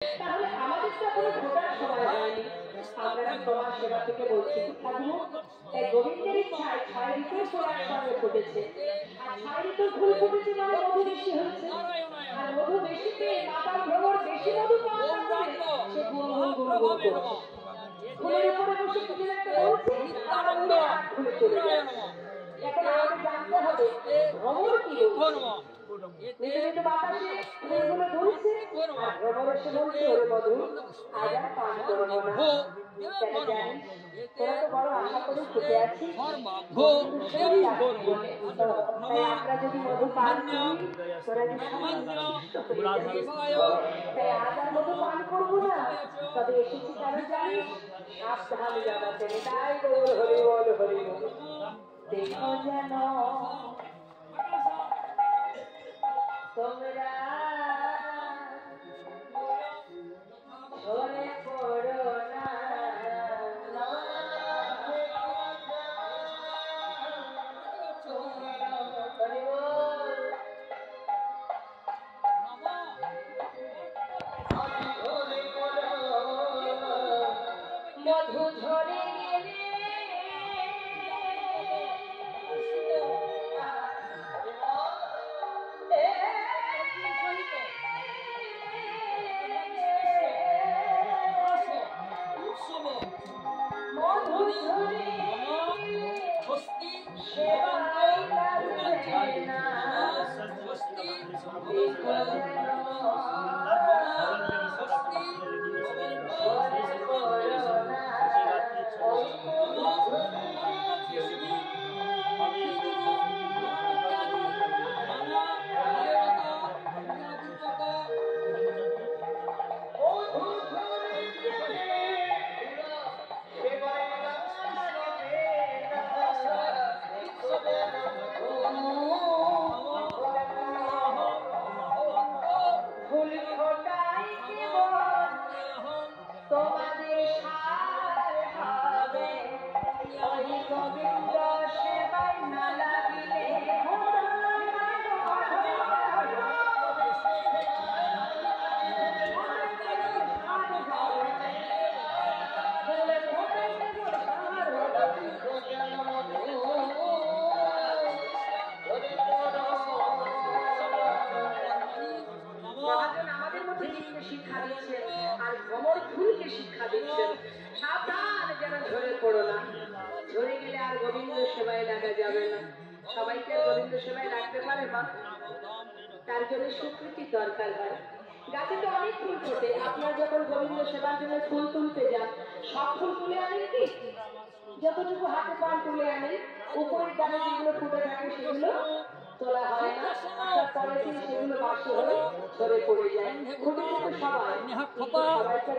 তাহলে আমাদের তো এখনো ফোটার সময় হয়নি। আমরা তোমার সেবা থেকে বলছি ঠাকুর, এই গোবিন্দের ইচ্ছায় 6 ঋতু সোনার সঙ্গে ফুটেছে। আর 6 ঋতুর ফুল ফুটেছে মানে মধু বেশি হয়েছে। আর মধু বেশি পেয়ে মাতার ভ্রমর বেশি মধু পান না করে সে গুণ গুণ গুণ গুণ করছে। ফুলের উপরে বসে কিছু একটা বলছে আর উড়ে হাত খুলে চলে যাচ্ছে। এখন আমাকে জানতে হবে ভ্রমর কি বলছে। নিয়মিত বাতাসে ফুলগুলো দুলছে আর ভ্রমর এসে বলছে ওরে মধু আজ আর পান করবো না। কেন জানিস তোরা তো বড় আশা করে ফুটে আছিস, তাই আমরা যদি মধু পান করি তোরা যদি তাই আজ আর মধু পান করবো না। তবে এসেছি কেন জানিস সাবধান জানাতে তাই বল হরি বল হরি বল। দেখো যেন তোমরা ঝরে পড়ো না। মধু ঝরে গেলে তোমাদের সার হবে ওই গোবিন্দ সেবায় না লাগিলে। আমাদের মতো জীবকে শিক্ষা দিচ্ছেন আর ভ্রমর ফুলকে শিক্ষা দিচ্ছেন সাবধান যেন ঝরে পড়ো না। ঝরে গেলে আর গোবিন্দ সেবায় ডাকা যাবে না। সবাইকে গোবিন্দ সেবায় ডাকতে পারে মা? তার জন্য স্বীকৃতি দরকার হয়। গাছে তো অনেক ফুল ফোটে, আপনার যখন গোবিন্দ সেবার জন্য ফুল তুলতে যান সব ফুল তুলে আনেন কি? যতটুকু হাতে পান তুলে আনেন, উপরের ডালে যেগুলো ফুটে থাকে সেগুলো তোলা হয় না। তারপরে সেগুলো বাসি হয়ে ঝরে পড়ে যায়। ফুটে কিন্তু সবাই, সবাইকে